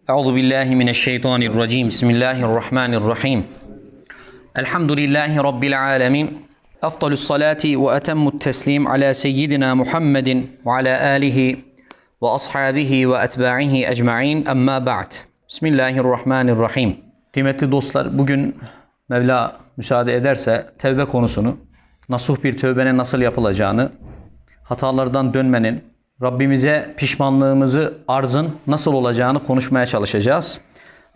Euzu billahi mineşşeytanirracim. Bismillahirrahmanirrahim. Elhamdülillahi rabbil alamin. Efdalus salati ve etemmut teslim ala seyyidina Muhammedin ve ala alihi ve ashabihi ve etba'ihi ecmaîn. Amma ba'd. Bismillahirrahmanirrahim. Kıymetli dostlar, bugün Mevla müsaade ederse tevbe konusunu, nasuh bir tövbenin nasıl yapılacağını, hatalardan dönmenin, Rabbimize pişmanlığımızı arzın nasıl olacağını konuşmaya çalışacağız.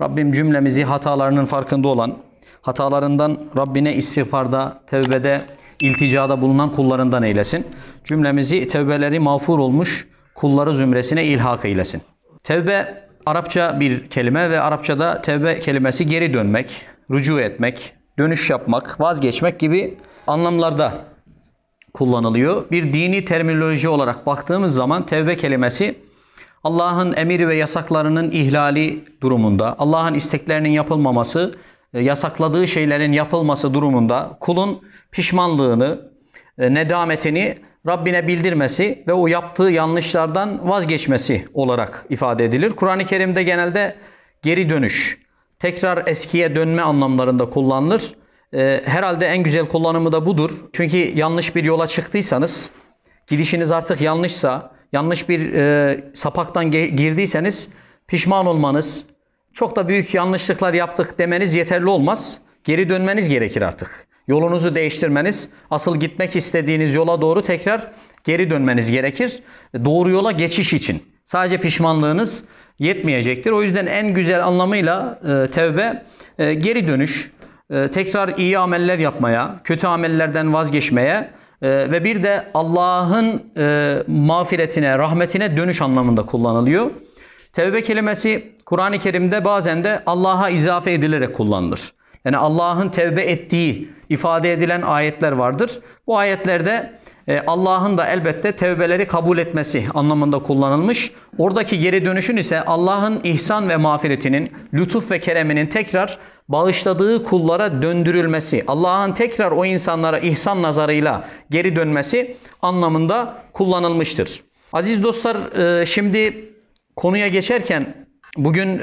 Rabbim cümlemizi hatalarının farkında olan, hatalarından Rabbine istiğfarda, tevbede, ilticada bulunan kullarından eylesin. Cümlemizi tevbeleri mağfur olmuş kulları zümresine ilhak eylesin. Tevbe Arapça bir kelime ve Arapçada tevbe kelimesi geri dönmek, rücu etmek, dönüş yapmak, vazgeçmek gibi anlamlarda kullanılıyor. Bir dini terminoloji olarak baktığımız zaman tevbe kelimesi Allah'ın emir ve yasaklarının ihlali durumunda, Allah'ın isteklerinin yapılmaması, yasakladığı şeylerin yapılması durumunda kulun pişmanlığını, nedametini Rabbine bildirmesi ve o yaptığı yanlışlardan vazgeçmesi olarak ifade edilir. Kur'an-ı Kerim'de genelde geri dönüş, tekrar eskiye dönme anlamlarında kullanılır. Herhalde en güzel kullanımı da budur. Çünkü yanlış bir yola çıktıysanız, gidişiniz artık yanlışsa, yanlış bir sapaktan girdiyseniz pişman olmanız, çok da büyük yanlışlıklar yaptık demeniz yeterli olmaz. Geri dönmeniz gerekir artık. Yolunuzu değiştirmeniz, asıl gitmek istediğiniz yola doğru tekrar geri dönmeniz gerekir. Doğru yola geçiş için. Sadece pişmanlığınız yetmeyecektir. O yüzden en güzel anlamıyla tevbe geri dönüş, tekrar iyi ameller yapmaya, kötü amellerden vazgeçmeye ve bir de Allah'ın mağfiretine, rahmetine dönüş anlamında kullanılıyor. Tevbe kelimesi Kur'an-ı Kerim'de bazen de Allah'a izafe edilerek kullanılır. Yani Allah'ın tevbe ettiği ifade edilen ayetler vardır. Bu ayetlerde Allah'ın da elbette tevbeleri kabul etmesi anlamında kullanılmış. Oradaki geri dönüşün ise Allah'ın ihsan ve mağfiretinin, lütuf ve kereminin tekrar bağışladığı kullara döndürülmesi, Allah'ın tekrar o insanlara ihsan nazarıyla geri dönmesi anlamında kullanılmıştır. Aziz dostlar, şimdi konuya geçerken bugün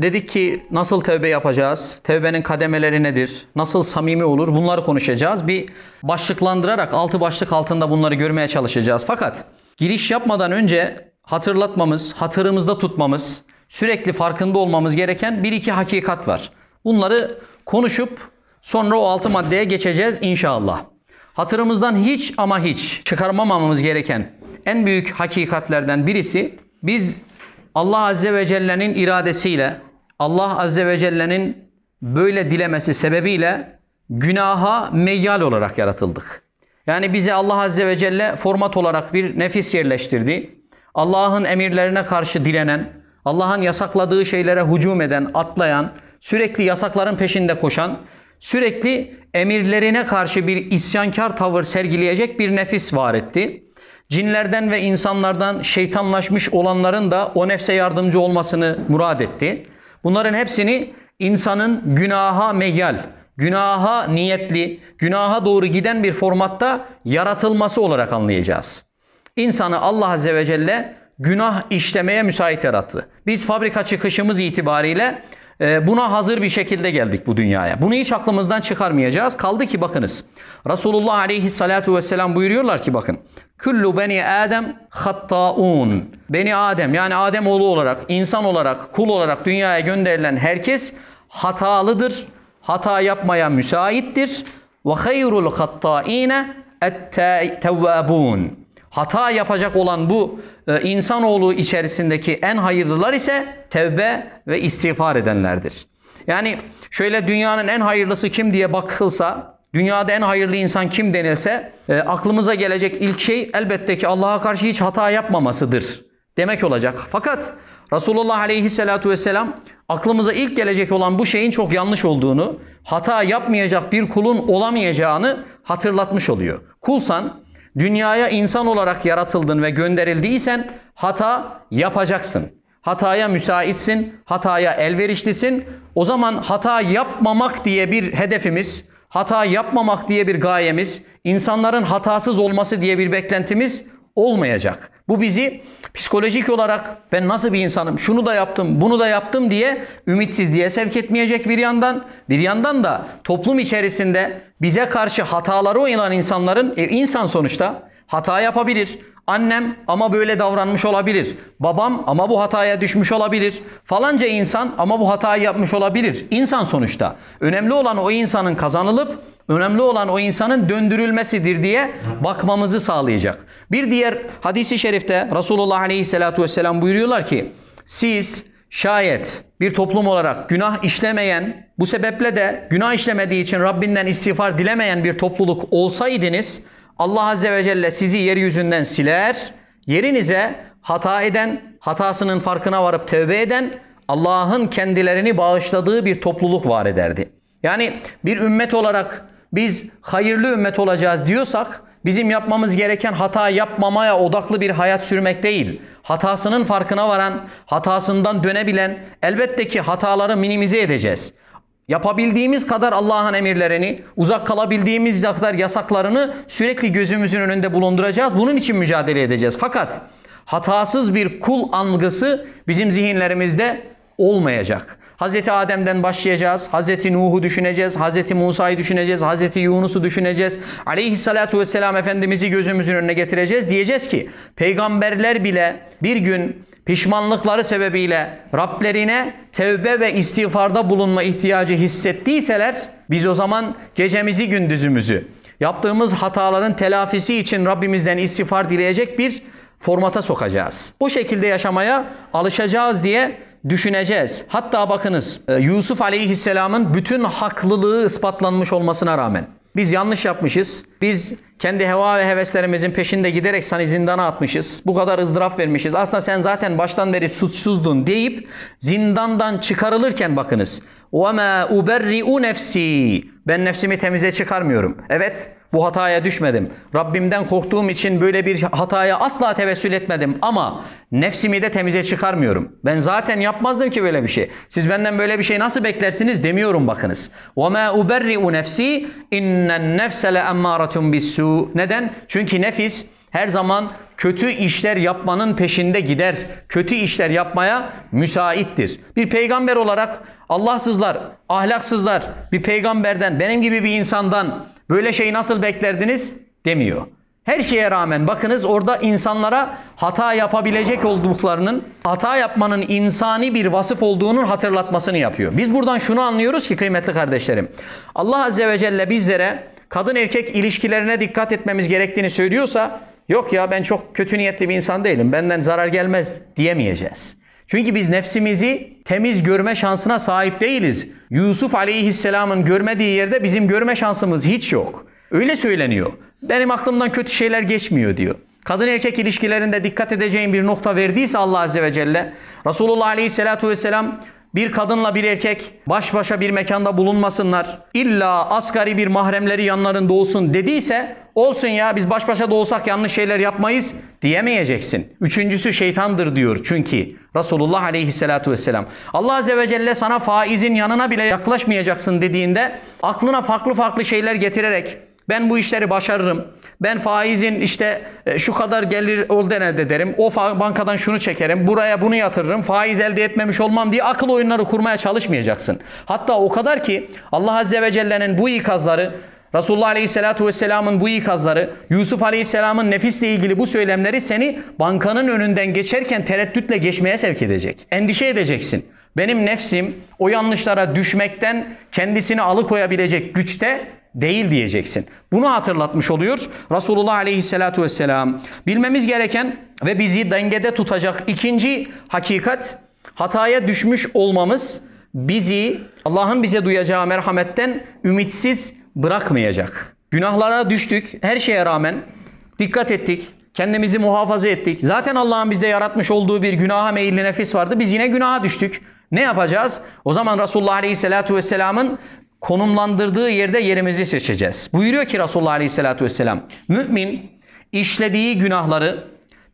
dedik ki nasıl tevbe yapacağız? Tevbenin kademeleri nedir? Nasıl samimi olur? Bunları konuşacağız. Bir başlıklandırarak 6 başlık altında bunları görmeye çalışacağız. Fakat giriş yapmadan önce hatırlatmamız, hatırımızda tutmamız, sürekli farkında olmamız gereken bir iki hakikat var. Bunları konuşup sonra o 6 maddeye geçeceğiz inşallah. Hatırımızdan hiç ama hiç çıkarmamamız gereken en büyük hakikatlerden birisi, biz Allah Azze ve Celle'nin iradesiyle, Allah Azze ve Celle'nin böyle dilemesi sebebiyle günaha meyyal olarak yaratıldık. Yani bize Allah Azze ve Celle format olarak bir nefis yerleştirdi. Allah'ın emirlerine karşı dilenen, Allah'ın yasakladığı şeylere hücum eden, atlayan, sürekli yasakların peşinde koşan, sürekli emirlerine karşı bir isyankar tavır sergileyecek bir nefis var etti. Cinlerden ve insanlardan şeytanlaşmış olanların da o nefse yardımcı olmasını murad etti. Bunların hepsini insanın günaha meyyal, günaha niyetli, günaha doğru giden bir formatta yaratılması olarak anlayacağız. İnsanı Allah Azze ve Celle günah işlemeye müsait yarattı. Biz fabrika çıkışımız itibariyle buna hazır bir şekilde geldik bu dünyaya. Bunu hiç aklımızdan çıkarmayacağız. Kaldı ki bakınız, Resulullah Aleyhissalatu vesselam buyuruyorlar ki bakın, Kullu beni Adem hattaun. Beni Adem, yani Adem oğlu olarak, insan olarak, kul olarak dünyaya gönderilen herkes hatalıdır. Hata yapmaya müsaittir. Ve hayrul hattaine et-tevvabun. Hata yapacak olan bu insanoğlu içerisindeki en hayırlılar ise tevbe ve istiğfar edenlerdir. Yani şöyle dünyanın en hayırlısı kim diye bakılsa, dünyada en hayırlı insan kim denilse aklımıza gelecek ilk şey elbette ki Allah'a karşı hiç hata yapmamasıdır demek olacak. Fakat Resulullah Aleyhisselatü Vesselam aklımıza ilk gelecek olan bu şeyin çok yanlış olduğunu, hata yapmayacak bir kulun olamayacağını hatırlatmış oluyor. Kulsan, dünyaya insan olarak yaratıldın ve gönderildiysen hata yapacaksın. Hataya müsaitsin, hataya elverişlisin. O zaman hata yapmamak diye bir hedefimiz, hata yapmamak diye bir gayemiz, insanların hatasız olması diye bir beklentimiz olmayacak. Bu bizi psikolojik olarak ben nasıl bir insanım, şunu da yaptım, bunu da yaptım diye ümitsizliğe sevk etmeyecek bir yandan. Bir yandan da toplum içerisinde bize karşı hataları olan insanların, insan sonuçta hata yapabilir. Annem ama böyle davranmış olabilir. Babam ama bu hataya düşmüş olabilir. Falanca insan ama bu hatayı yapmış olabilir. İnsan sonuçta. Önemli olan o insanın kazanılıp önemli olan o insanın döndürülmesidir diye bakmamızı sağlayacak. Bir diğer hadisi şerifte Resulullah Aleyhisselatü Vesselam buyuruyorlar ki siz şayet bir toplum olarak günah işlemeyen, bu sebeple de günah işlemediği için Rabbinden istiğfar dilemeyen bir topluluk olsaydınız Allah Azze ve Celle sizi yeryüzünden siler, yerinize hata eden, hatasının farkına varıp tövbe eden, Allah'ın kendilerini bağışladığı bir topluluk var ederdi. Yani bir ümmet olarak biz hayırlı ümmet olacağız diyorsak, bizim yapmamız gereken hata yapmamaya odaklı bir hayat sürmek değil, hatasının farkına varan, hatasından dönebilen, elbette ki hataları minimize edeceğiz. Yapabildiğimiz kadar Allah'ın emirlerini, uzak kalabildiğimiz kadar yasaklarını sürekli gözümüzün önünde bulunduracağız. Bunun için mücadele edeceğiz. Fakat hatasız bir kul algısı bizim zihinlerimizde olmayacak. Hazreti Adem'den başlayacağız. Hazreti Nuh'u düşüneceğiz. Hazreti Musa'yı düşüneceğiz. Hazreti Yunus'u düşüneceğiz. Aleyhissalatu vesselam Efendimiz'i gözümüzün önüne getireceğiz. Diyeceğiz ki peygamberler bile bir gün pişmanlıkları sebebiyle Rablerine tevbe ve istiğfarda bulunma ihtiyacı hissettiyseler biz o zaman gecemizi gündüzümüzü yaptığımız hataların telafisi için Rabbimizden istiğfar dileyecek bir formata sokacağız. O şekilde yaşamaya alışacağız diye düşüneceğiz. Hatta bakınız Yusuf Aleyhisselam'ın bütün haklılığı ispatlanmış olmasına rağmen biz yanlış yapmışız. Biz kendi heva ve heveslerimizin peşinde giderek seni zindana atmışız. Bu kadar ızdırap vermişiz. Aslında sen zaten baştan beri suçsuzdun deyip zindandan çıkarılırken bakınız. وَمَا اُبَرِّئُ نَفْسِي Ben nefsimi temize çıkarmıyorum. Evet, bu hataya düşmedim. Rabbimden korktuğum için böyle bir hataya asla tevessül etmedim. Ama nefsimi de temize çıkarmıyorum. Ben zaten yapmazdım ki böyle bir şey. Siz benden böyle bir şey nasıl beklersiniz demiyorum bakınız. وَمَا اُبَرِّئُ نَفْسِي اِنَّ النَّفْسَ لَاَمَّارَةٌ بِالسُّوءِ Neden? Çünkü nefis her zaman kötü işler yapmanın peşinde gider. Kötü işler yapmaya müsaittir. Bir peygamber olarak Allahsızlar, ahlaksızlar bir peygamberden, benim gibi bir insandan böyle şeyi nasıl beklerdiniz demiyor. Her şeye rağmen bakınız orada insanlara hata yapabilecek olduklarının, hata yapmanın insani bir vasıf olduğunun hatırlatmasını yapıyor. Biz buradan şunu anlıyoruz ki kıymetli kardeşlerim. Allah Azze ve Celle bizlere kadın erkek ilişkilerine dikkat etmemiz gerektiğini söylüyorsa, yok ya ben çok kötü niyetli bir insan değilim, benden zarar gelmez diyemeyeceğiz. Çünkü biz nefsimizi temiz görme şansına sahip değiliz. Yusuf Aleyhisselam'ın görmediği yerde bizim görme şansımız hiç yok. Öyle söyleniyor. Benim aklımdan kötü şeyler geçmiyor diyor. Kadın erkek ilişkilerinde dikkat edeceğin bir nokta verdiyse Allah Azze ve Celle, Resulullah Aleyhisselatü Vesselam bir kadınla bir erkek baş başa bir mekanda bulunmasınlar, İlla asgari bir mahremleri yanlarında olsun dediyse, olsun ya biz baş başa da olsak yanlış şeyler yapmayız diyemeyeceksin. Üçüncüsü şeytandır diyor çünkü Resulullah Aleyhisselatü Vesselam. Allah Azze ve Celle sana faizin yanına bile yaklaşmayacaksın dediğinde aklına farklı farklı şeyler getirerek ben bu işleri başarırım, ben faizin işte şu kadar gelir elde ederim, o bankadan şunu çekerim, buraya bunu yatırırım, faiz elde etmemiş olmam diye akıl oyunları kurmaya çalışmayacaksın. Hatta o kadar ki Allah Azze ve Celle'nin bu ikazları, Resulullah Aleyhisselatü Vesselam'ın bu ikazları, Yusuf Aleyhisselam'ın nefisle ilgili bu söylemleri seni bankanın önünden geçerken tereddütle geçmeye sevk edecek. Endişe edeceksin. Benim nefsim o yanlışlara düşmekten kendisini alıkoyabilecek güçte değil diyeceksin. Bunu hatırlatmış oluyor Resulullah Aleyhisselatü Vesselam. Bilmemiz gereken ve bizi dengede tutacak ikinci hakikat, hataya düşmüş olmamız bizi Allah'ın bize duyacağı merhametten ümitsiz bırakmayacak. Günahlara düştük, her şeye rağmen dikkat ettik, kendimizi muhafaza ettik. Zaten Allah'ın bizde yaratmış olduğu bir günaha meyilli nefis vardı. Biz yine günaha düştük. Ne yapacağız? O zaman Resulullah Aleyhisselatü Vesselam'ın konumlandırdığı yerde yerimizi seçeceğiz. Buyuruyor ki Resulullah Aleyhisselatü Vesselam, mümin işlediği günahları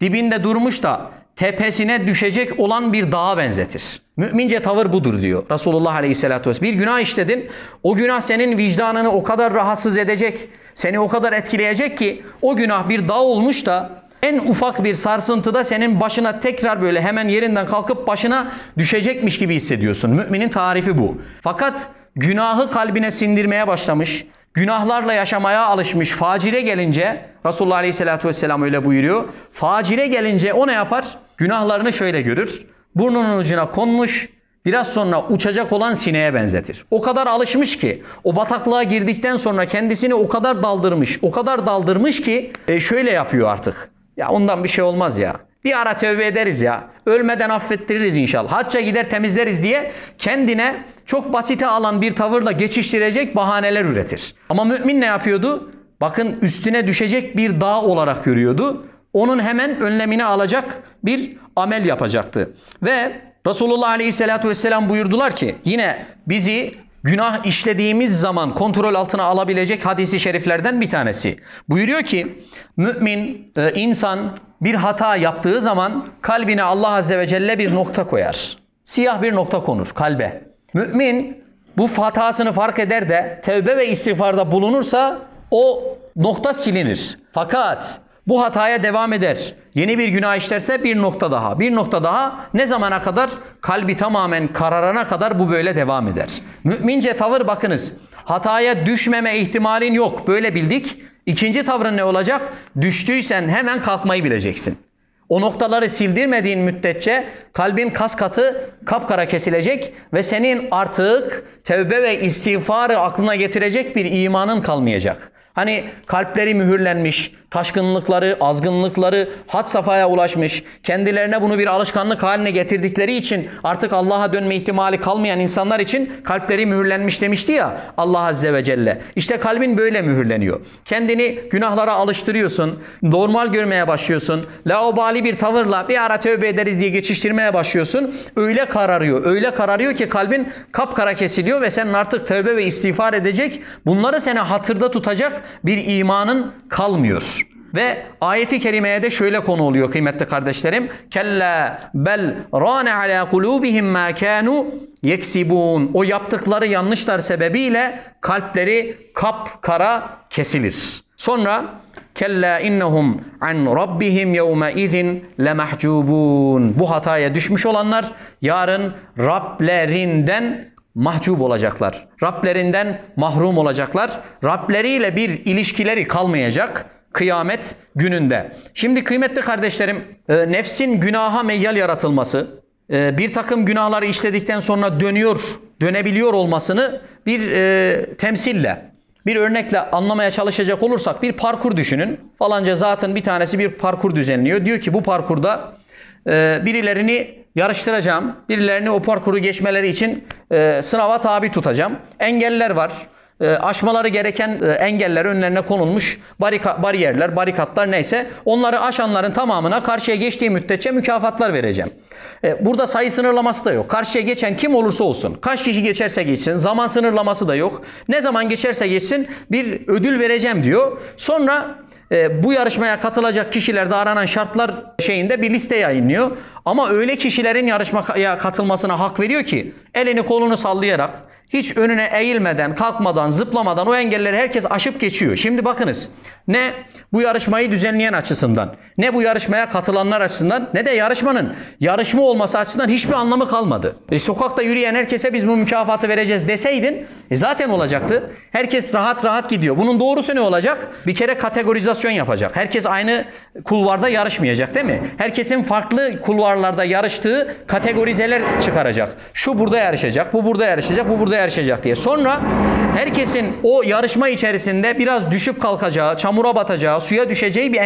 dibinde durmuş da tepesine düşecek olan bir dağa benzetir. Mümince tavır budur diyor Resulullah Aleyhisselatü Vesselam. Bir günah işledin, o günah senin vicdanını o kadar rahatsız edecek, seni o kadar etkileyecek ki o günah bir dağ olmuş da En ufak bir sarsıntıda senin başına tekrar böyle hemen yerinden kalkıp başına düşecekmiş gibi hissediyorsun. Müminin tarifi bu. Fakat günahı kalbine sindirmeye başlamış, günahlarla yaşamaya alışmış facire gelince, Resulullah Aleyhisselatü Vesselam öyle buyuruyor. Facire gelince o ne yapar? Günahlarını şöyle görür. Burnunun ucuna konmuş, biraz sonra uçacak olan sineğe benzetir. O kadar alışmış ki, o bataklığa girdikten sonra kendisini o kadar daldırmış ki şöyle yapıyor artık. Ya ondan bir şey olmaz ya. Bir ara tövbe ederiz ya. Ölmeden affettiririz inşallah. Hacca gider temizleriz diye kendine çok basite alan bir tavırla geçiştirecek bahaneler üretir. Ama mümin ne yapıyordu? Bakın üstüne düşecek bir dağ olarak görüyordu. Onun hemen önlemini alacak bir amel yapacaktı. Ve Resulullah Aleyhisselatü Vesselam buyurdular ki yine bizi günah işlediğimiz zaman kontrol altına alabilecek hadisi şeriflerden bir tanesi. Buyuruyor ki mümin insan bir hata yaptığı zaman kalbine Allah Azze ve Celle bir nokta koyar. Siyah bir nokta konur kalbe. Mümin bu hatasını fark eder de tevbe ve istiğfarda bulunursa o nokta silinir. Fakat bu hataya devam eder. Yeni bir günah işlerse bir nokta daha, bir nokta daha. Ne zamana kadar? Kalbi tamamen kararana kadar bu böyle devam eder. Mümince tavır bakınız. Hataya düşmeme ihtimalin yok. Böyle bildik. İkinci tavrın ne olacak? Düştüysen hemen kalkmayı bileceksin. O noktaları sildirmediğin müddetçe kalbin kas katı kapkara kesilecek ve senin artık tevbe ve istiğfarı aklına getirecek bir imanın kalmayacak. Hani kalpleri mühürlenmiş, taşkınlıkları, azgınlıkları had safhaya ulaşmış, kendilerine bunu bir alışkanlık haline getirdikleri için artık Allah'a dönme ihtimali kalmayan insanlar için kalpleri mühürlenmiş demişti ya Allah Azze ve Celle. İşte kalbin böyle mühürleniyor. Kendini günahlara alıştırıyorsun, normal görmeye başlıyorsun, laubali bir tavırla bir ara tövbe ederiz diye geçiştirmeye başlıyorsun. Öyle kararıyor ki kalbin kapkara kesiliyor ve senin artık tövbe ve istiğfar edecek, bunları seni hatırda tutacak bir imanın kalmıyor. Ve ayeti kerimeye de şöyle konu oluyor kıymetli kardeşlerim. Kella bel rane ala kulubihim ma kanu yeksibun. O yaptıkları yanlışlar sebebiyle kalpleri kapkara kesilir. Sonra kella innahum an rabbihim yevme izin lemahcubun. Bu hataya düşmüş olanlar yarın Rablerinden mahcup olacaklar. Rablerinden mahrum olacaklar. Rableriyle bir ilişkileri kalmayacak kıyamet gününde. Şimdi kıymetli kardeşlerim, nefsin günaha meyyal yaratılması, bir takım günahları işledikten sonra dönebiliyor olmasını bir temsille, bir örnekle anlamaya çalışacak olursak bir parkur düşünün. Falanca zatın bir tanesi bir parkur düzenliyor. Diyor ki bu parkurda birilerini yarıştıracağım. Birilerini o parkuru geçmeleri için sınava tabi tutacağım. Engeller var. Aşmaları gereken engeller önlerine konulmuş bariyerler, barikatlar neyse onları aşanların tamamına karşıya geçtiği müddetçe mükafatlar vereceğim. Burada sayı sınırlaması da yok. Karşıya geçen kim olursa olsun, kaç kişi geçerse geçsin, zaman sınırlaması da yok. Ne zaman geçerse geçsin bir ödül vereceğim diyor. Sonra bu yarışmaya katılacak kişilerde aranan şartlar şeyinde bir liste yayınlıyor. Ama öyle kişilerin yarışmaya katılmasına hak veriyor ki elini kolunu sallayarak hiç önüne eğilmeden, kalkmadan, zıplamadan o engelleri herkes aşıp geçiyor. Şimdi bakınız ne bu yarışmayı düzenleyen açısından, ne bu yarışmaya katılanlar açısından, ne de yarışmanın yarışma olması açısından hiçbir anlamı kalmadı. Sokakta yürüyen herkese biz bu mükafatı vereceğiz deseydin zaten olacaktı. Herkes rahat rahat gidiyor. Bunun doğrusu ne olacak? Bir kere kategorizasyon yapacak. Herkes aynı kulvarda yarışmayacak değil mi? Herkesin farklı kulvarlarda yarıştığı kategorizeler çıkaracak. Şu burada yarışacak, bu burada yarışacak, bu burada yarışacak diye. Sonra herkesin o yarışma içerisinde biraz düşüp kalkacağı, çamura batacağı, suya düşeceği bir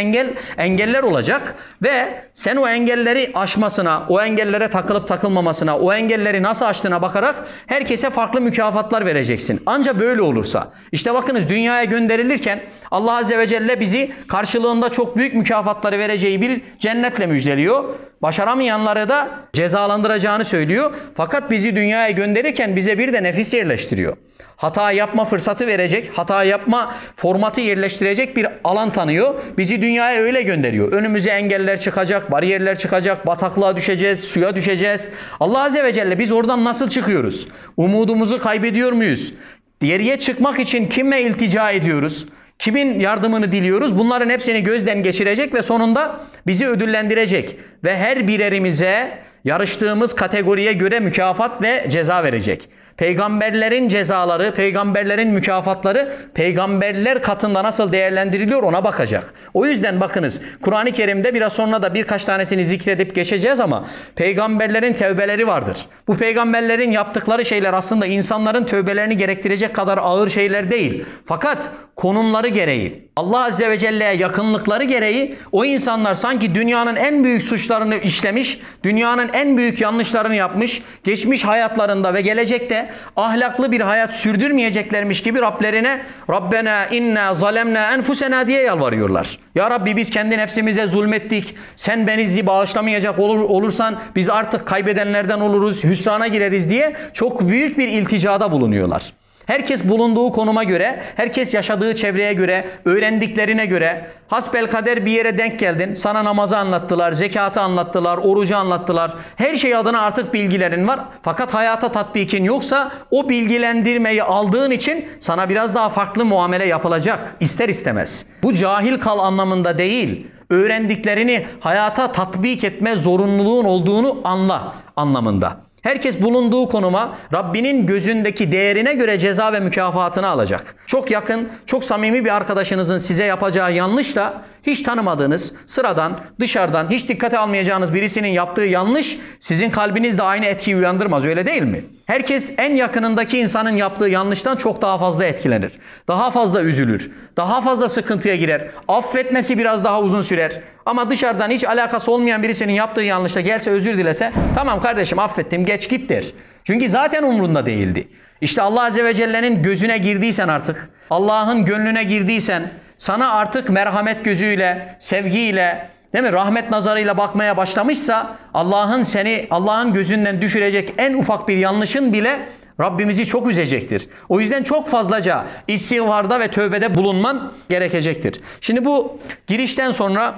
engeller olacak ve sen o engelleri aşmasına, o engellere takılıp takılmamasına, o engelleri nasıl aştığına bakarak herkese farklı mükafatlar vereceksin. Ancak böyle olursa, işte bakınız dünyaya gönderilirken Allah Azze ve Celle bizi karşılığında çok büyük mükafatları vereceği bir cennetle müjdeliyor. Başaramayanları da cezalandıracağını söylüyor. Fakat bizi dünyaya gönderirken bize bir de nefis yerleştiriyor. Hata yapma fırsatı verecek, hata yapma formatı yerleştirecek bir alan tanıyor. Bizi dünyaya öyle gönderiyor. Önümüze engeller çıkacak, bariyerler çıkacak, bataklığa düşeceğiz, suya düşeceğiz. Allah Azze ve Celle biz oradan nasıl çıkıyoruz? Umudumuzu kaybediyor muyuz? Geriye çıkmak için kime iltica ediyoruz? Kimin yardımını diliyoruz? Bunların hepsini gözden geçirecek ve sonunda bizi ödüllendirecek. Ve her birerimize yarıştığımız kategoriye göre mükafat ve ceza verecek. Peygamberlerin cezaları, peygamberlerin mükafatları peygamberler katında nasıl değerlendiriliyor ona bakacak. O yüzden bakınız Kur'an-ı Kerim'de biraz sonra da birkaç tanesini zikredip geçeceğiz ama peygamberlerin tevbeleri vardır. Bu peygamberlerin yaptıkları şeyler aslında insanların tövbelerini gerektirecek kadar ağır şeyler değil. Fakat konumları gereği, Allah Azze ve Celle'ye yakınlıkları gereği o insanlar sanki dünyanın en büyük suçlarını işlemiş, dünyanın en büyük yanlışlarını yapmış, geçmiş hayatlarında ve gelecekte ahlaklı bir hayat sürdürmeyeceklermiş gibi Rablerine Rabbena inna zalemna enfusena diye yalvarıyorlar. Ya Rabbi biz kendi nefsimize zulmettik. Sen bizi bağışlamayacak olursan biz artık kaybedenlerden oluruz, hüsrana gireriz diye çok büyük bir ilticada bulunuyorlar. Herkes bulunduğu konuma göre, herkes yaşadığı çevreye göre, öğrendiklerine göre hasbelkader bir yere denk geldin. Sana namazı anlattılar, zekatı anlattılar, orucu anlattılar. Her şey adına artık bilgilerin var. Fakat hayata tatbikin yoksa o bilgilendirmeyi aldığın için sana biraz daha farklı muamele yapılacak ister istemez. Bu cahil kal anlamında değil. Öğrendiklerini hayata tatbik etme zorunluluğun olduğunu anla anlamında. Herkes bulunduğu konuma Rabbinin gözündeki değerine göre ceza ve mükafatını alacak. Çok yakın, çok samimi bir arkadaşınızın size yapacağı yanlışla hiç tanımadığınız, sıradan, dışarıdan hiç dikkate almayacağınız birisinin yaptığı yanlış sizin kalbinizde aynı etkiyi uyandırmaz, öyle değil mi? Herkes en yakınındaki insanın yaptığı yanlıştan çok daha fazla etkilenir. Daha fazla üzülür. Daha fazla sıkıntıya girer. Affetmesi biraz daha uzun sürer. Ama dışarıdan hiç alakası olmayan birisinin yaptığı yanlışta gelse özür dilese tamam kardeşim affettim geç git der. Çünkü zaten umrunda değildi. İşte Allah Azze ve Celle'nin gözüne girdiysen artık, Allah'ın gönlüne girdiysen, sana artık merhamet gözüyle, sevgiyle, değil mi? Rahmet nazarıyla bakmaya başlamışsa Allah'ın gözünden düşürecek en ufak bir yanlışın bile Rabbimizi çok üzecektir. O yüzden çok fazlaca istiğfarda ve tövbede bulunman gerekecektir. Şimdi bu girişten sonra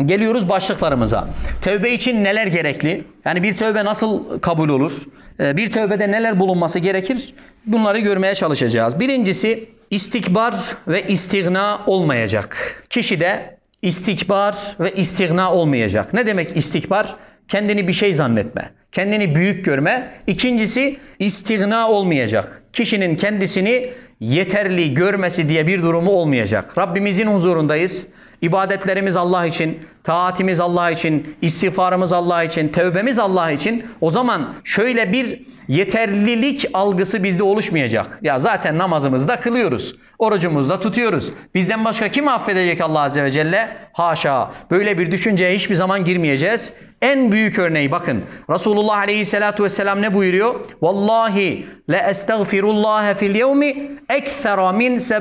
geliyoruz başlıklarımıza. Tövbe için neler gerekli? Yani bir tövbe nasıl kabul olur? Bir tövbede neler bulunması gerekir? Bunları görmeye çalışacağız. Birincisi istikbar ve istigna olmayacak. Kişide istikbar ve istigna olmayacak. Ne demek istikbar? Kendini bir şey zannetme. Kendini büyük görme. İkincisi istigna olmayacak. Kişinin kendisini yeterli görmesi diye bir durumu olmayacak. Rabbimizin huzurundayız. İbadetlerimiz Allah için, taatimiz Allah için, istiğfarımız Allah için, tevbemiz Allah için. O zaman şöyle bir yeterlilik algısı bizde oluşmayacak. Ya zaten namazımızı da kılıyoruz, orucumuzu da tutuyoruz. Bizden başka kim affedecek Allah Azze ve Celle? Haşa. Böyle bir düşünceye hiçbir zaman girmeyeceğiz. En büyük örneği bakın. Resulullah Aleyhisselatü Vesselam ne buyuruyor? Vallahi le estağfirullaha fil yevmi ekthera min 70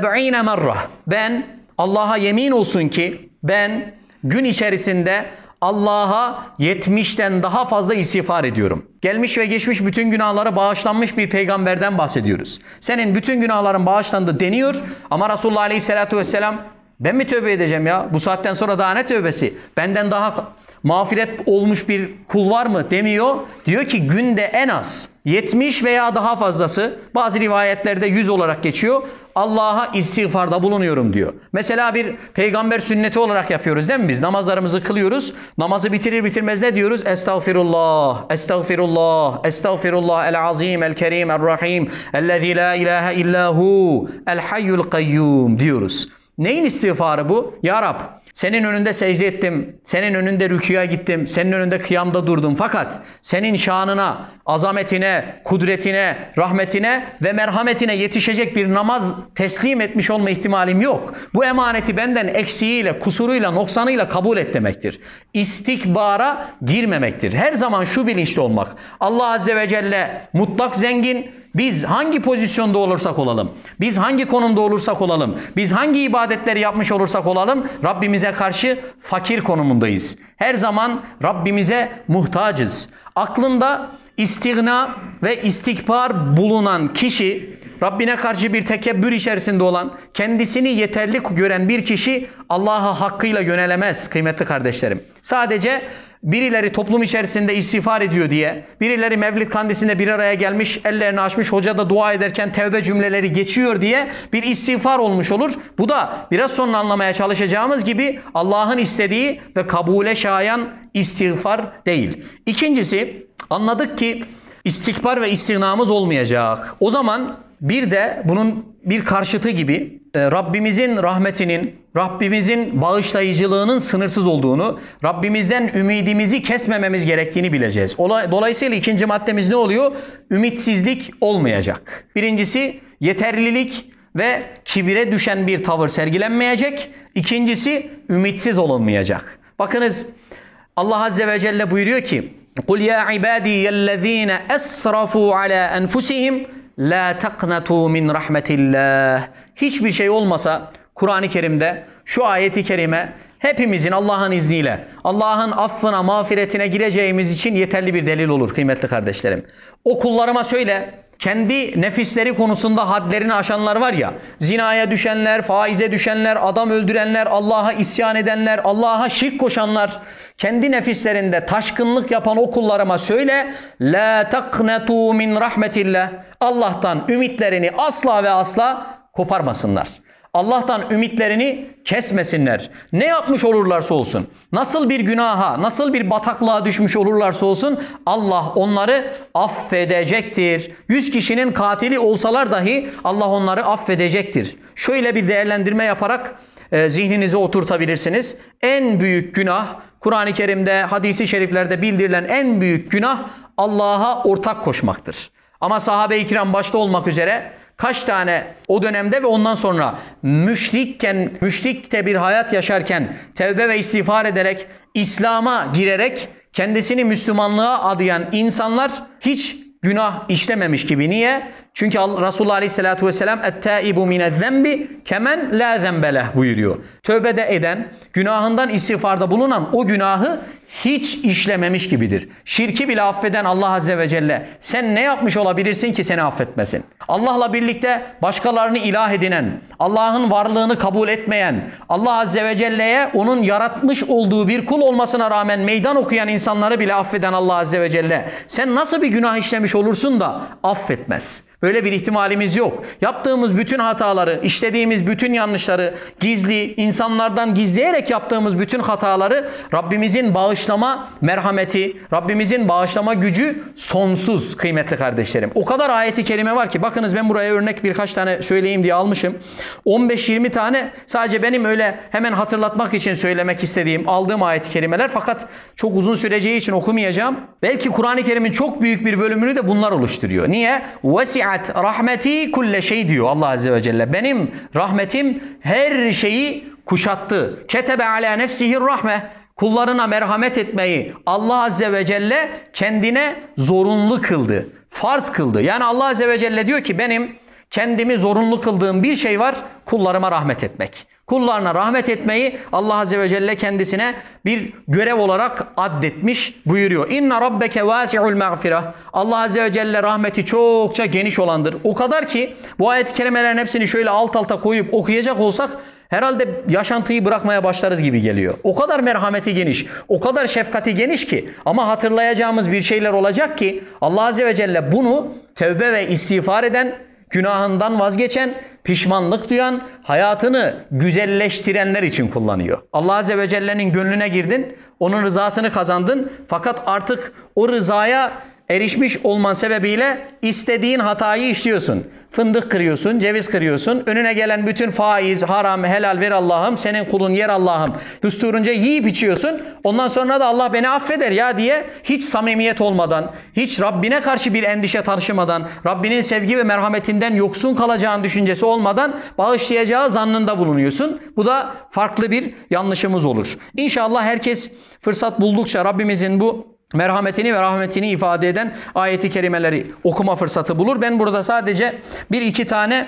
merrah. Ben Allah'a yemin olsun ki ben gün içerisinde Allah'a 70'ten daha fazla istiğfar ediyorum. Gelmiş ve geçmiş bütün günahları bağışlanmış bir peygamberden bahsediyoruz. Senin bütün günahların bağışlandı deniyor ama Resulullah Aleyhisselatü Vesselam ben mi tövbe edeceğim ya? Bu saatten sonra daha ne tövbesi? Benden daha mağfiret olmuş bir kul var mı demiyor. Diyor ki günde en az 70 veya daha fazlası, bazı rivayetlerde 100 olarak geçiyor. Allah'a istiğfarda bulunuyorum diyor. Mesela bir peygamber sünneti olarak yapıyoruz değil mi biz? Namazlarımızı kılıyoruz. Namazı bitirir bitirmez ne diyoruz? Estağfirullah, estağfirullah, estağfirullah el-azim, el-kerim, el-rahim, ellezî la ilahe illahu, el-hayyul kayyum diyoruz. Neyin istiğfarı bu? Ya Rab, senin önünde secde ettim, senin önünde rükûya gittim, senin önünde kıyamda durdum. Fakat senin şanına, azametine, kudretine, rahmetine ve merhametine yetişecek bir namaz teslim etmiş olma ihtimalim yok. Bu emaneti benden eksiğiyle, kusuruyla, noksanıyla kabul et demektir. İstikbara girmemektir. Her zaman şu bilinçli olmak. Allah Azze ve Celle mutlak zengin. Biz hangi pozisyonda olursak olalım, biz hangi konumda olursak olalım, biz hangi ibadetleri yapmış olursak olalım, Rabbimize karşı fakir konumundayız. Her zaman Rabbimize muhtacız. Aklında istigna ve istikbar bulunan kişi, Rabbine karşı bir tekebbür içerisinde olan, kendisini yeterli gören bir kişi Allah'a hakkıyla yönelemez kıymetli kardeşlerim. Sadece birileri toplum içerisinde istiğfar ediyor diye, birileri Mevlid Kandisi'nde bir araya gelmiş, ellerini açmış, hoca da dua ederken tevbe cümleleri geçiyor diye bir istiğfar olmuş olur. Bu da biraz sonra anlamaya çalışacağımız gibi Allah'ın istediği ve kabule şayan istiğfar değil. İkincisi, anladık ki istikbar ve istinamız olmayacak. O zaman bir de bunun bir karşıtı gibi Rabbimizin rahmetinin, Rabbimizin bağışlayıcılığının sınırsız olduğunu, Rabbimizden ümidimizi kesmememiz gerektiğini bileceğiz. Dolayısıyla ikinci maddemiz ne oluyor? Ümitsizlik olmayacak. Birincisi yeterlilik ve kibire düşen bir tavır sergilenmeyecek. İkincisi ümitsiz olunmayacak. Bakınız Allah Azze ve Celle buyuruyor ki قُلْ يَا عِبَادِيَ الَّذ۪ينَ أَسْرَفُوا عَلَى أَنْفُسِهِمْ لَا تَقْنَتُوا مِنْ رَحْمَةِ اللّٰهِ. Hiçbir şey olmasa Kur'an-ı Kerim'de şu ayeti kerime hepimizin Allah'ın izniyle Allah'ın affına, mağfiretine gireceğimiz için yeterli bir delil olur kıymetli kardeşlerim. O kullarıma söyle, kendi nefisleri konusunda hadlerini aşanlar var ya, zinaya düşenler, faize düşenler, adam öldürenler, Allah'a isyan edenler, Allah'a şirk koşanlar, kendi nefislerinde taşkınlık yapan o kullarıma söyle, la taqnatu min rahmetillah. Allah'tan ümitlerini asla ve asla koparmasınlar. Allah'tan ümitlerini kesmesinler. Ne yapmış olurlarsa olsun, nasıl bir günaha, nasıl bir bataklığa düşmüş olurlarsa olsun Allah onları affedecektir. 100 kişinin katili olsalar dahi Allah onları affedecektir. Şöyle bir değerlendirme yaparak zihninize oturtabilirsiniz. En büyük günah, Kur'an-ı Kerim'de, hadisi şeriflerde bildirilen en büyük günah Allah'a ortak koşmaktır. Ama sahabe-i kiram başta olmak üzere kaç tane o dönemde ve ondan sonra müşrikte bir hayat yaşarken tevbe ve istiğfar ederek İslam'a girerek kendisini Müslümanlığa adayan insanlar hiç günah işlememiş gibi. Niye? Çünkü Resulullah Aleyhisselatü Vesselam "Et-taibu minez-zembi kemen la zembeleh" buyuruyor. Tövbede eden, günahından istiğfarda bulunan o günahı hiç işlememiş gibidir. Şirki bile affeden Allah Azze ve Celle sen ne yapmış olabilirsin ki seni affetmesin? Allah'la birlikte başkalarını ilah edinen, Allah'ın varlığını kabul etmeyen, Allah Azze ve Celle'ye onun yaratmış olduğu bir kul olmasına rağmen meydan okuyan insanları bile affeden Allah Azze ve Celle sen nasıl bir günah işlemiş olursun da affetmez? Böyle bir ihtimalimiz yok. Yaptığımız bütün hataları, işlediğimiz bütün yanlışları, gizli, insanlardan gizleyerek yaptığımız bütün hataları Rabbimizin bağışlama merhameti, Rabbimizin bağışlama gücü sonsuz kıymetli kardeşlerim. O kadar ayeti kerime var ki bakınız ben buraya örnek birkaç tane söyleyeyim diye almışım. 15-20 tane sadece benim öyle hemen hatırlatmak için söylemek istediğim, aldığım ayet-i kerimeler fakat çok uzun süreceği için okumayacağım. Belki Kur'an-ı Kerim'in çok büyük bir bölümünü de bunlar oluşturuyor. Niye? Rahmeti kulle şey diyor Allah Azze ve Celle. Benim rahmetim her şeyi kuşattı. Ketebe ala nefsihir rahme. Kullarına merhamet etmeyi Allah Azze ve Celle kendine zorunlu kıldı. Farz kıldı. Yani Allah Azze ve Celle diyor ki benim kendimi zorunlu kıldığım bir şey var. Kullarıma rahmet etmek. Kullarına rahmet etmeyi Allah Azze ve Celle kendisine bir görev olarak addetmiş buyuruyor. İnne rabbeke vasi'ul mağfirah. Allah Azze ve Celle rahmeti çokça geniş olandır. O kadar ki bu ayet-i kerimelerin hepsini şöyle alt alta koyup okuyacak olsak herhalde yaşantıyı bırakmaya başlarız gibi geliyor. O kadar merhameti geniş, o kadar şefkati geniş ki ama hatırlayacağımız bir şeyler olacak ki Allah Azze ve Celle bunu tevbe ve istiğfar eden, günahından vazgeçen, pişmanlık duyan, hayatını güzelleştirenler için kullanıyor. Allah Azze ve Celle'nin gönlüne girdin, onun rızasını kazandın fakat artık o rızaya erişmiş olman sebebiyle istediğin hatayı işliyorsun. Fındık kırıyorsun, ceviz kırıyorsun. Önüne gelen bütün faiz, haram, helal ver Allah'ım, senin kulun yer Allah'ım. Düsturunca yiyip içiyorsun. Ondan sonra da Allah beni affeder ya diye hiç samimiyet olmadan, hiç Rabbine karşı bir endişe taşımadan, Rabbinin sevgi ve merhametinden yoksun kalacağın düşüncesi olmadan bağışlayacağı zannında bulunuyorsun. Bu da farklı bir yanlışımız olur. İnşallah herkes fırsat buldukça Rabbimizin bu merhametini ve rahmetini ifade eden ayeti kerimeleri okuma fırsatı bulur. Ben burada sadece bir iki tane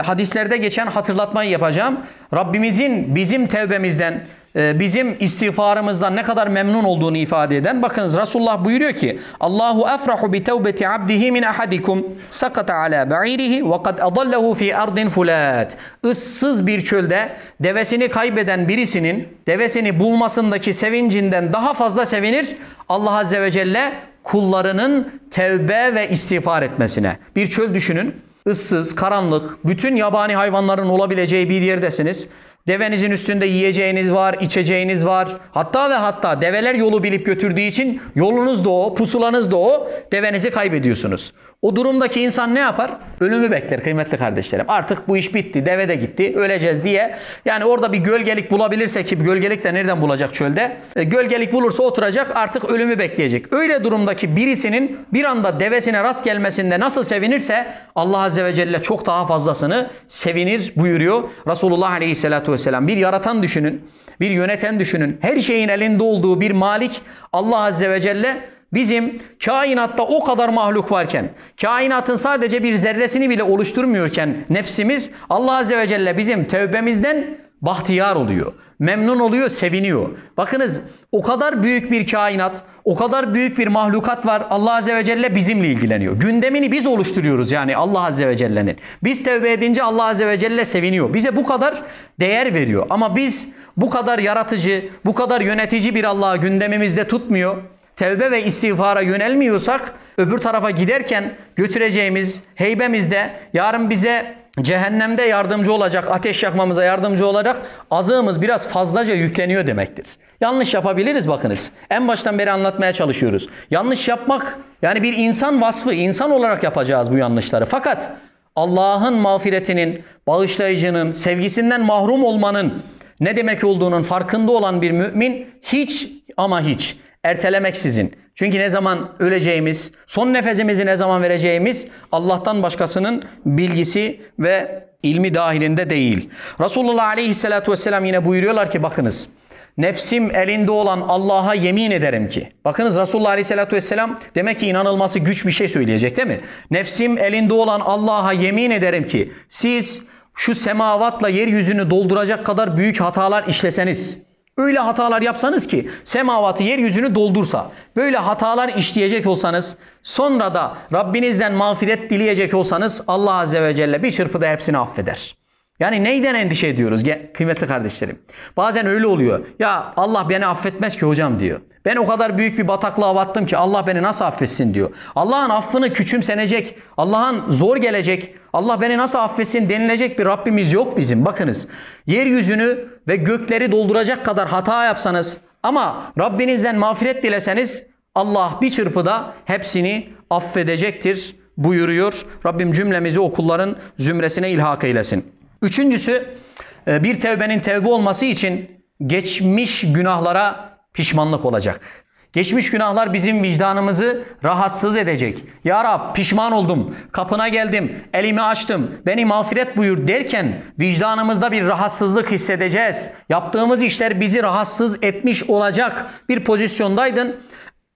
hadislerde geçen hatırlatmayı yapacağım. Rabbimizin bizim tevbemizden, bizim istiğfarımızdan ne kadar memnun olduğunu ifade eden. Bakınız Resulullah buyuruyor ki Allahu efrahu bi tevbeti abdihi min ahadikum sakata ala ba'irihi ve kad adallahu fi ardin fulat. Issız bir çölde devesini kaybeden birisinin devesini bulmasındaki sevincinden daha fazla sevinir Allah Azze ve Celle kullarının tevbe ve istiğfar etmesine. Bir çöl düşünün. Issız, karanlık, bütün yabani hayvanların olabileceği bir yerdesiniz. Devenizin üstünde yiyeceğiniz var, içeceğiniz var. Hatta ve hatta develer yolu bilip götürdüğü için yolunuz da o, pusulanız da o, devenizi kaybediyorsunuz. O durumdaki insan ne yapar? Ölümü bekler kıymetli kardeşlerim. Artık bu iş bitti, deve de gitti, öleceğiz diye. Yani orada bir gölgelik bulabilirse ki gölgelik de nereden bulacak çölde? Gölgelik bulursa oturacak, artık ölümü bekleyecek. Öyle durumdaki birisinin bir anda devesine rast gelmesinde nasıl sevinirse Allah Azze ve Celle çok daha fazlasını sevinir buyuruyor Resulullah Aleyhisselatü Vesselam. Bir yaratan düşünün, bir yöneten düşünün. Her şeyin elinde olduğu bir malik Allah Azze ve Celle bizim kainatta o kadar mahluk varken, kainatın sadece bir zerresini bile oluşturmuyorken nefsimiz Allah Azze ve Celle bizim tevbemizden bahtiyar oluyor. Memnun oluyor, seviniyor. Bakınız o kadar büyük bir kainat, o kadar büyük bir mahlukat var. Allah Azze ve Celle bizimle ilgileniyor. Gündemini biz oluşturuyoruz yani Allah Azze ve Celle'nin. Biz tevbe edince Allah Azze ve Celle seviniyor. Bize bu kadar değer veriyor. Ama biz bu kadar yaratıcı, bu kadar yönetici bir Allah'ı gündemimizde tutmuyor. Tevbe ve istiğfara yönelmiyorsak öbür tarafa giderken götüreceğimiz heybemizde yarın bize cehennemde yardımcı olacak, ateş yakmamıza yardımcı olarak azığımız biraz fazlaca yükleniyor demektir. Yanlış yapabiliriz bakınız. En baştan beri anlatmaya çalışıyoruz. Yanlış yapmak yani bir insan vasfı, insan olarak yapacağız bu yanlışları. Fakat Allah'ın mağfiretinin, bağışlayıcının, sevgisinden mahrum olmanın ne demek olduğunun farkında olan bir mümin hiç ama hiç ertelemeksizin. Çünkü ne zaman öleceğimiz, son nefesimizi ne zaman vereceğimiz Allah'tan başkasının bilgisi ve ilmi dahilinde değil. Resulullah Aleyhisselatü Vesselam yine buyuruyorlar ki bakınız. Nefsim elinde olan Allah'a yemin ederim ki. Bakınız Resulullah Aleyhisselatü Vesselam demek ki inanılması güç bir şey söyleyecek değil mi? Nefsim elinde olan Allah'a yemin ederim ki siz şu semavatla yeryüzünü dolduracak kadar büyük hatalar işleseniz, öyle hatalar yapsanız ki semavatı yeryüzünü doldursa, böyle hatalar işleyecek olsanız, sonra da Rabbinizden mağfiret dileyecek olsanız Allah Azze ve Celle bir çırpıda hepsini affeder. Yani neyden endişe ediyoruz kıymetli kardeşlerim? Bazen öyle oluyor. Ya Allah beni affetmez ki hocam diyor. Ben o kadar büyük bir bataklığa battım ki Allah beni nasıl affetsin diyor. Allah'ın affını küçümsenecek, Allah'ın zor gelecek, Allah beni nasıl affetsin denilecek bir Rabbimiz yok bizim. Bakınız yeryüzünü ve gökleri dolduracak kadar hata yapsanız ama Rabbinizden mağfiret dileseniz Allah bir çırpıda hepsini affedecektir buyuruyor. Rabbim cümlemizi o kulların zümresine ilhak eylesin. Üçüncüsü bir tevbenin tevbe olması için geçmiş günahlara pişmanlık olacak. Geçmiş günahlar bizim vicdanımızı rahatsız edecek. Ya Rab pişman oldum, kapına geldim, elimi açtım, beni mağfiret buyur derken vicdanımızda bir rahatsızlık hissedeceğiz. Yaptığımız işler bizi rahatsız etmiş olacak bir pozisyondaydın.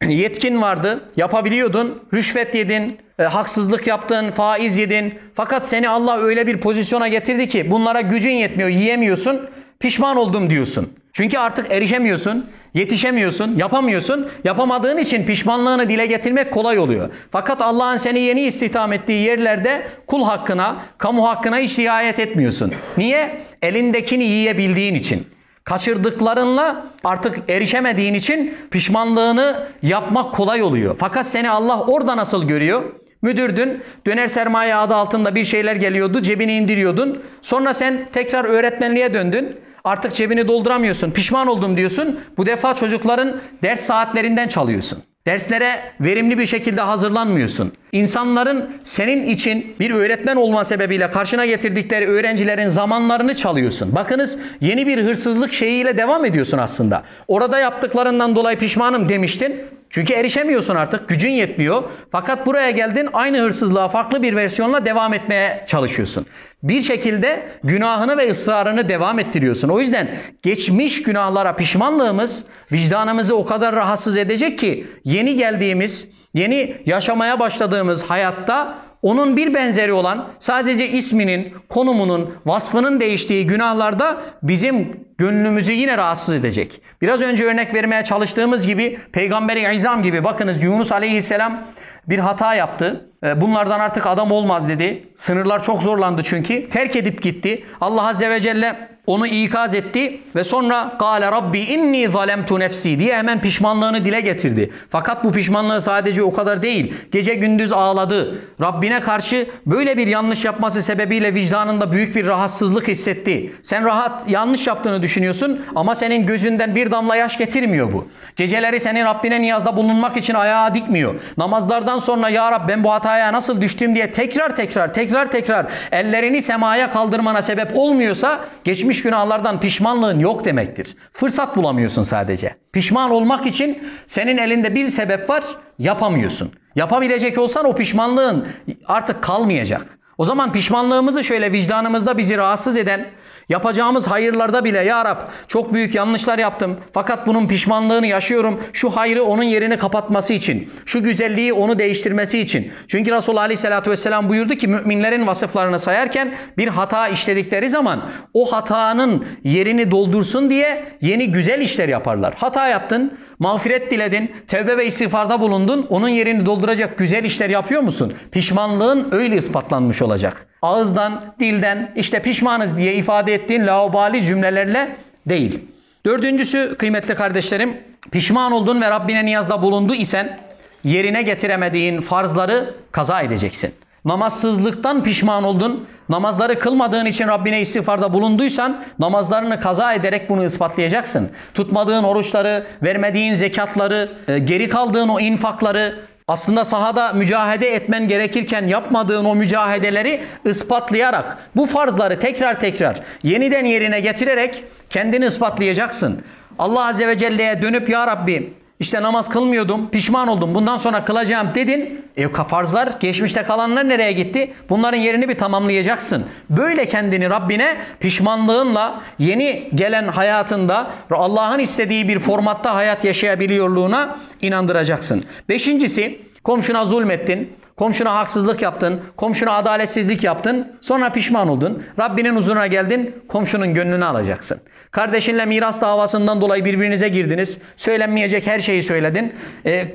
Yetkin vardı, yapabiliyordun, rüşvet yedin, haksızlık yaptın, faiz yedin. Fakat seni Allah öyle bir pozisyona getirdi ki bunlara gücün yetmiyor, yiyemiyorsun, pişman oldum diyorsun. Çünkü artık erişemiyorsun, yetişemiyorsun, yapamıyorsun. Yapamadığın için pişmanlığını dile getirmek kolay oluyor. Fakat Allah'ın seni yeni istihdam ettiği yerlerde kul hakkına, kamu hakkına hiç riayet etmiyorsun. Niye? Elindekini yiyebildiğin için. Kaçırdıklarınla artık erişemediğin için pişmanlığını yapmak kolay oluyor. Fakat seni Allah orada nasıl görüyor? Müdürdün, döner sermaye adı altında bir şeyler geliyordu, cebini indiriyordun. Sonra sen tekrar öğretmenliğe döndün. Artık cebini dolduramıyorsun, pişman oldum diyorsun. Bu defa çocukların ders saatlerinden çalıyorsun. Derslere verimli bir şekilde hazırlanmıyorsun. İnsanların senin için bir öğretmen olma sebebiyle karşına getirdikleri öğrencilerin zamanlarını çalıyorsun. Bakınız yeni bir hırsızlık şeyiyle devam ediyorsun aslında. Orada yaptıklarından dolayı pişmanım demiştin. Çünkü erişemiyorsun artık, gücün yetmiyor. Fakat buraya geldin, aynı hırsızlığa farklı bir versiyonla devam etmeye çalışıyorsun. Bir şekilde günahını ve ısrarını devam ettiriyorsun. O yüzden geçmiş günahlara pişmanlığımız vicdanımızı o kadar rahatsız edecek ki yeni geldiğimiz, yeni yaşamaya başladığımız hayatta onun bir benzeri olan sadece isminin, konumunun, vasfının değiştiği günahlarda bizim gönlümüzü yine rahatsız edecek. Biraz önce örnek vermeye çalıştığımız gibi Peygamber-i İzam gibi bakınız Yunus Aleyhisselam bir hata yaptı. Bunlardan artık adam olmaz dedi. Sınırlar çok zorlandı çünkü. Terk edip gitti. Allah Azze ve Celle onu ikaz etti ve sonra "Kâle Rabbi inni zalemtu nefsi" diye hemen pişmanlığını dile getirdi. Fakat bu pişmanlığı sadece o kadar değil. Gece gündüz ağladı. Rabbine karşı böyle bir yanlış yapması sebebiyle vicdanında büyük bir rahatsızlık hissetti. Sen yanlış yaptığını düşünüyorsun ama senin gözünden bir damla yaş getirmiyor bu. Geceleri senin Rabbine niyazda bulunmak için ayağa dikmiyor. Namazlardan sonra "Ya Rab, ben bu hataya nasıl düştüm" diye tekrar ellerini semaya kaldırmana sebep olmuyorsa geçmiş günahlardan pişmanlığın yok demektir. Fırsat bulamıyorsun sadece. Pişman olmak için senin elinde bir sebep var, yapamıyorsun. Yapabilecek olsan o pişmanlığın artık kalmayacak. O zaman pişmanlığımızı şöyle vicdanımızda bizi rahatsız eden, yapacağımız hayırlarda bile "Ya Rab, çok büyük yanlışlar yaptım fakat bunun pişmanlığını yaşıyorum. Şu hayrı onun yerini kapatması için, şu güzelliği onu değiştirmesi için." Çünkü Resulullah Aleyhisselatü Vesselam buyurdu ki müminlerin vasıflarını sayarken bir hata işledikleri zaman o hatanın yerini doldursun diye yeni güzel işler yaparlar. Hata yaptın, mağfiret diledin, tevbe ve istiğfarda bulundun, onun yerini dolduracak güzel işler yapıyor musun? Pişmanlığın öyle ispatlanmış olacak. Ağızdan, dilden işte pişmanız diye ifade ettiğin laubali cümlelerle değil. Dördüncüsü kıymetli kardeşlerim, pişman oldun ve Rabbine niyazda bulundu isen yerine getiremediğin farzları kaza edeceksin. Namazsızlıktan pişman oldun, namazları kılmadığın için Rabbine istiğfarda bulunduysan namazlarını kaza ederek bunu ispatlayacaksın. Tutmadığın oruçları, vermediğin zekatları, geri kaldığın o infakları, aslında sahada mücahede etmen gerekirken yapmadığın o mücahedeleri ispatlayarak bu farzları tekrar yeniden yerine getirerek kendini ispatlayacaksın. Allah Azze ve Celle'ye dönüp "Ya Rabbi, İşte namaz kılmıyordum, pişman oldum, bundan sonra kılacağım" dedin. Farzlar, geçmişte kalanlar nereye gitti? Bunların yerini bir tamamlayacaksın. Böyle kendini Rabbine pişmanlığınla yeni gelen hayatında Allah'ın istediği bir formatta hayat yaşayabiliyorluğuna inandıracaksın. Beşincisi, komşuna zulmettin, komşuna haksızlık yaptın, komşuna adaletsizlik yaptın, sonra pişman oldun. Rabbinin huzuruna geldin, komşunun gönlünü alacaksın. Kardeşinle miras davasından dolayı birbirinize girdiniz. Söylenmeyecek her şeyi söyledin.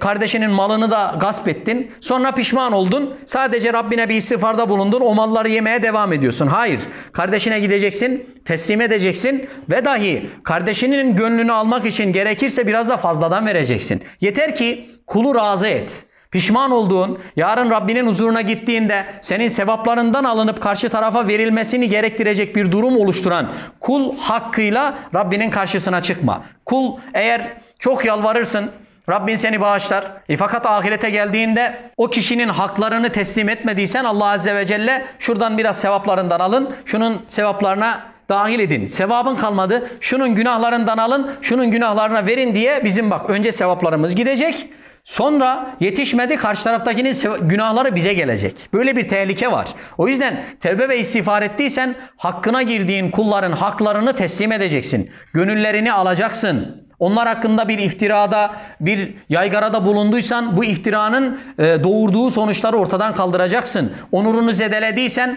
Kardeşinin malını da gasp ettin. Sonra pişman oldun. Sadece Rabbine bir istiğfarda bulundun. O malları yemeye devam ediyorsun. Hayır. Kardeşine gideceksin, teslim edeceksin ve dahi kardeşinin gönlünü almak için gerekirse biraz da fazladan vereceksin. Yeter ki kulu razı et. Pişman olduğun, yarın Rabbinin huzuruna gittiğinde senin sevaplarından alınıp karşı tarafa verilmesini gerektirecek bir durum oluşturan kul hakkıyla Rabbinin karşısına çıkma. Kul eğer çok yalvarırsın, Rabbin seni bağışlar. Fakat ahirete geldiğinde o kişinin haklarını teslim etmediysen Allah Azze ve Celle şuradan biraz sevaplarından alın, şunun sevaplarına dahil edin. Sevabın kalmadı, şunun günahlarından alın, şunun günahlarına verin diye bizim bak önce sevaplarımız gidecek. Sonra yetişmedi, karşı taraftakinin günahları bize gelecek. Böyle bir tehlike var. O yüzden tevbe ve istiğfar ettiysen hakkına girdiğin kulların haklarını teslim edeceksin. Gönüllerini alacaksın. Onlar hakkında bir iftirada, bir yaygarada bulunduysan bu iftiranın doğurduğu sonuçları ortadan kaldıracaksın. Onurunu zedelediysen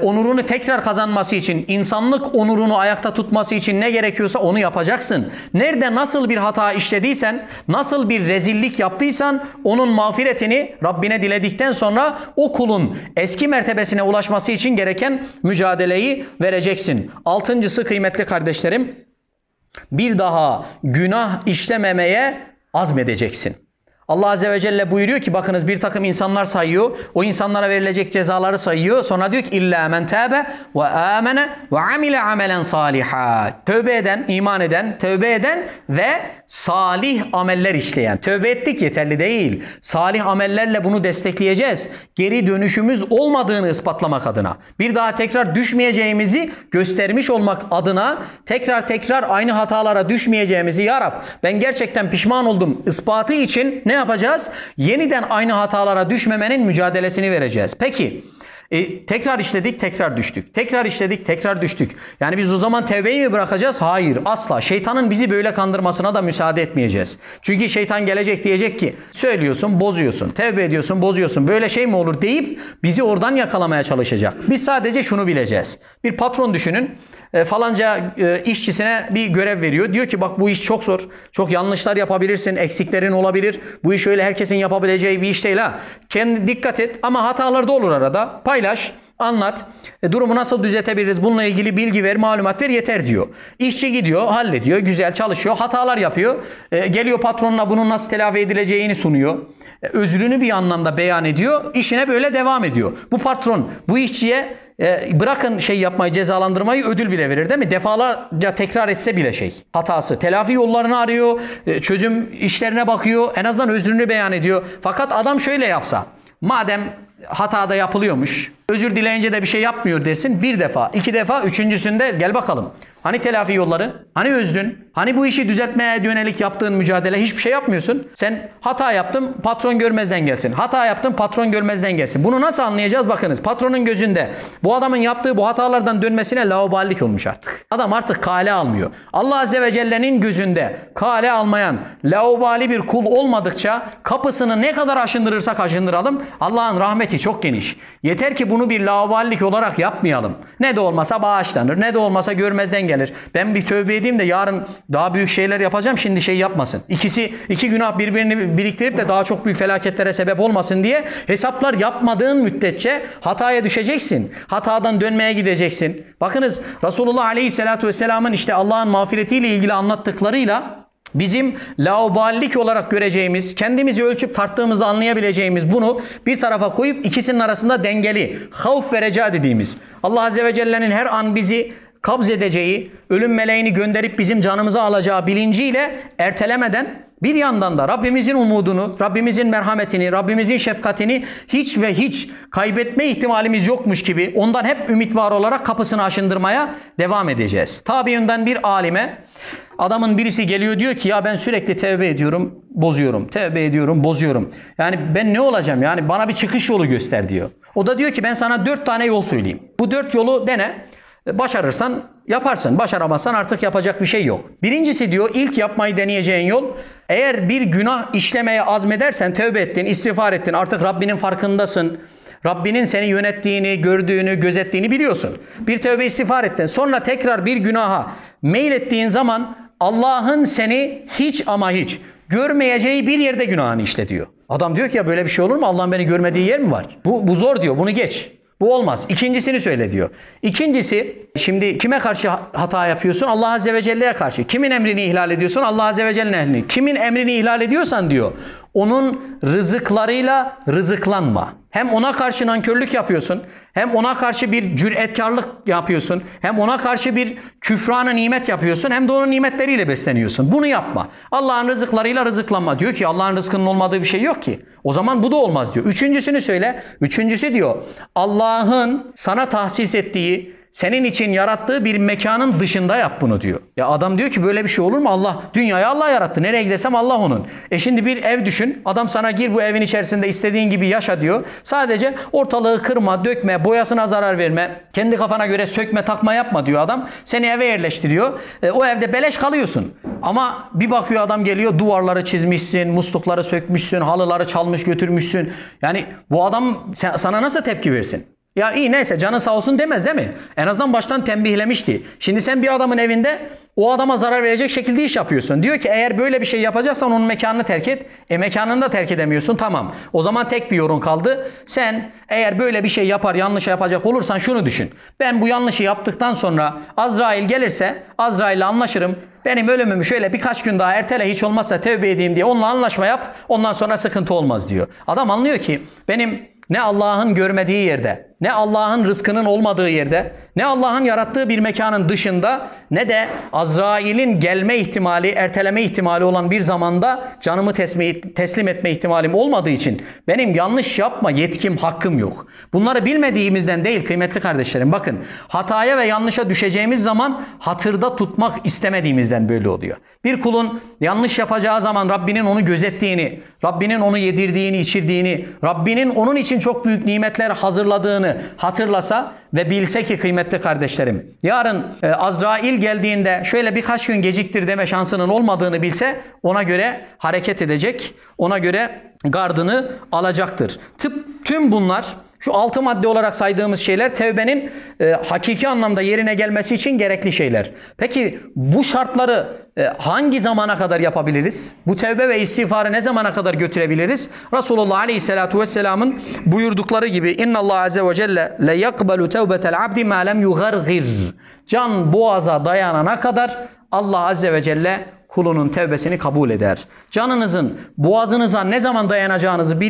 onurunu tekrar kazanması için, insanlık onurunu ayakta tutması için ne gerekiyorsa onu yapacaksın. Nerede nasıl bir hata işlediysen, nasıl bir rezillik yaptıysan onun mağfiretini Rabbine diledikten sonra o kulun eski mertebesine ulaşması için gereken mücadeleyi vereceksin. Altıncısı kıymetli kardeşlerim, bir daha günah işlememeye azmedeceksin. Allah Azze ve Celle buyuruyor ki bakınız bir takım insanlar sayıyor. O insanlara verilecek cezaları sayıyor. Sonra diyor ki illa men tâbe ve âmene ve amile amelen saliha. Tövbe eden, iman eden, tövbe eden ve salih ameller işleyen. Tövbe ettik yeterli değil. Salih amellerle bunu destekleyeceğiz. Geri dönüşümüz olmadığını ispatlamak adına. Bir daha tekrar düşmeyeceğimizi göstermiş olmak adına tekrar aynı hatalara düşmeyeceğimizi ya Rab ben gerçekten pişman oldum ispatı için ne yapacağız? Yeniden aynı hatalara düşmemenin mücadelesini vereceğiz. Peki Tekrar işledik, tekrar düştük. Tekrar işledik, tekrar düştük. Yani biz o zaman tevbeyi mi bırakacağız? Hayır, asla. Şeytanın bizi böyle kandırmasına da müsaade etmeyeceğiz. Çünkü şeytan gelecek, diyecek ki söylüyorsun, bozuyorsun. Tevbe ediyorsun, bozuyorsun. Böyle şey mi olur deyip bizi oradan yakalamaya çalışacak. Biz sadece şunu bileceğiz. Bir patron düşünün. Falanca işçisine bir görev veriyor. Diyor ki bak bu iş çok zor. Çok yanlışlar yapabilirsin. Eksiklerin olabilir. Bu iş öyle herkesin yapabileceği bir iş değil ha. Kendi dikkat et ama hatalar da olur arada. Paylaş. Anlat. Durumu nasıl düzeltebiliriz? Bununla ilgili bilgi ver, malumat ver yeter diyor. İşçi gidiyor, hallediyor, güzel çalışıyor, hatalar yapıyor. Geliyor patronuna bunun nasıl telafi edileceğini sunuyor. Özrünü bir anlamda beyan ediyor. İşine böyle devam ediyor. Bu patron bu işçiye bırakın şey yapmayı, cezalandırmayı, ödül bile verir değil mi? Defalarca tekrar etse bile hatası. Telafi yollarını arıyor, çözüm işlerine bakıyor, en azından özrünü beyan ediyor. Fakat adam şöyle yapsa, madem hatada yapılıyormuş, özür dileyince de bir şey yapmıyor dersin. Bir defa, iki defa, üçüncüsünde gel bakalım. Hani telafi yolları? Hani özrün? Hani bu işi düzeltmeye yönelik yaptığın mücadele? Hiçbir şey yapmıyorsun. Sen hata yaptın, patron görmezden gelsin. Hata yaptın, patron görmezden gelsin. Bunu nasıl anlayacağız? Bakınız, patronun gözünde bu adamın yaptığı bu hatalardan dönmesine laubalilik olmuş artık. Adam artık kale almıyor. Allah Azze ve Celle'nin gözünde kale almayan, laubali bir kul olmadıkça kapısını ne kadar aşındırırsak aşındıralım, Allah'ın rahmeti çok geniş. Yeter ki bunu bir laubalilik olarak yapmayalım. Ne de olmasa bağışlanır, ne de olmasa görmezden gelir. Ben bir tövbe edeyim de yarın daha büyük şeyler yapacağım, şimdi şey yapmasın. İki günah birbirini biriktirip de daha çok büyük felaketlere sebep olmasın diye hesaplar yapmadığın müddetçe hataya düşeceksin. Hatadan dönmeye gideceksin. Bakınız Resulullah Aleyhisselatü Vesselam'ın işte Allah'ın mağfiretiyle ilgili anlattıklarıyla bizim laubalilik olarak göreceğimiz, kendimizi ölçüp tarttığımızda anlayabileceğimiz bunu bir tarafa koyup ikisinin arasında dengeli, havf ve reca dediğimiz, Allah Azze ve Celle'nin her an bizi kabz edeceği, ölüm meleğini gönderip bizim canımızı alacağı bilinciyle ertelemeden bir yandan da Rabbimizin umudunu, Rabbimizin merhametini, Rabbimizin şefkatini hiç ve hiç kaybetme ihtimalimiz yokmuş gibi ondan hep ümit var olarak kapısını aşındırmaya devam edeceğiz. Tabiinden bir alime adamın birisi geliyor diyor ki ya ben sürekli tevbe ediyorum, bozuyorum. Tevbe ediyorum, bozuyorum. Yani ben ne olacağım? Yani bana bir çıkış yolu göster diyor. O da diyor ki ben sana 4 tane yol söyleyeyim. Bu 4 yolu dene. Başarırsan yaparsın. Başaramazsan artık yapacak bir şey yok. Birincisi diyor ilk yapmayı deneyeceğin yol, eğer bir günah işlemeye azmedersen, tövbe ettin, istiğfar ettin, artık Rabbinin farkındasın. Rabbinin seni yönettiğini, gördüğünü, gözettiğini biliyorsun. Bir tövbe istiğfar ettin. Sonra tekrar bir günaha meylettiğin zaman Allah'ın seni hiç ama hiç görmeyeceği bir yerde günahını işle diyor. Adam diyor ki ya böyle bir şey olur mu? Allah'ın beni görmediği yer mi var? Bu zor diyor. Bunu geç. Bu olmaz. İkincisini söyle diyor. İkincisi, şimdi kime karşı hata yapıyorsun? Allah Azze ve Celle'ye karşı. Kimin emrini ihlal ediyorsun? Allah Azze ve Celle'nin emrini. Kimin emrini ihlal ediyorsan diyor, onun rızıklarıyla rızıklanma. Hem ona karşı nankörlük yapıyorsun, hem ona karşı bir cüretkarlık yapıyorsun, hem ona karşı bir küfranı nimet yapıyorsun, hem de onun nimetleriyle besleniyorsun. Bunu yapma. Allah'ın rızıklarıyla rızıklanma. Diyor ki Allah'ın rızkının olmadığı bir şey yok ki. O zaman bu da olmaz diyor. Üçüncüsünü söyle. Üçüncüsü diyor Allah'ın sana tahsis ettiği, senin için yarattığı bir mekanın dışında yap bunu diyor. Ya adam diyor ki böyle bir şey olur mu? Allah, dünyayı Allah yarattı. Nereye gidersem Allah onun. Şimdi bir ev düşün. Adam sana gir bu evin içerisinde istediğin gibi yaşa diyor. Sadece ortalığı kırma, dökme, boyasına zarar verme. Kendi kafana göre sökme, takma yapma diyor adam. Seni eve yerleştiriyor. O evde beleş kalıyorsun. Ama bir bakıyor adam geliyor, duvarları çizmişsin, muslukları sökmüşsün, halıları çalmış götürmüşsün. Yani bu adam sana nasıl tepki versin? Ya iyi neyse canı sağ olsun demez değil mi? En azından baştan tembihlemişti. Şimdi sen bir adamın evinde o adama zarar verecek şekilde iş yapıyorsun. Diyor ki eğer böyle bir şey yapacaksan onun mekanını terk et. Mekanını da terk edemiyorsun, tamam. O zaman tek bir yolun kaldı. Sen eğer böyle bir şey yapar, yanlış yapacak olursan şunu düşün. Ben bu yanlışı yaptıktan sonra Azrail gelirse Azrail'le anlaşırım. Benim ölümümü şöyle birkaç gün daha ertele, hiç olmazsa tövbe edeyim diye onunla anlaşma yap. Ondan sonra sıkıntı olmaz diyor. Adam anlıyor ki benim ne Allah'ın görmediği yerde, ne Allah'ın rızkının olmadığı yerde, ne Allah'ın yarattığı bir mekanın dışında, ne de Azrail'in gelme ihtimali, erteleme ihtimali olan bir zamanda canımı teslim etme ihtimalim olmadığı için benim yanlış yapma yetkim, hakkım yok. Bunları bilmediğimizden değil kıymetli kardeşlerim. Bakın, hataya ve yanlışa düşeceğimiz zaman hatırda tutmak istemediğimizden böyle oluyor. Bir kulun yanlış yapacağı zaman Rabbinin onu gözettiğini, Rabbinin onu yedirdiğini, içirdiğini, Rabbinin onun için çok büyük nimetler hazırladığını yaptığını hatırlasa ve bilse ki kıymetli kardeşlerim, yarın Azrail geldiğinde şöyle birkaç gün geciktir deme şansının olmadığını bilse ona göre hareket edecek, ona göre gardını alacaktır. Tüm bunlar, şu 6 madde olarak saydığımız şeyler tevbenin hakiki anlamda yerine gelmesi için gerekli şeyler. Peki bu şartları hangi zamana kadar yapabiliriz? Bu tevbe ve istiğfarı ne zamana kadar götürebiliriz? Resulullah Aleyhisselatü Vesselam'ın buyurdukları gibi İnna Allah Azze ve Celle le yakbalu tevbetel abdi ma lem yugargir. Can boğaza dayanana kadar Allah Azze ve Celle kulunun tevbesini kabul eder. Canınızın boğazınıza ne zaman dayanacağını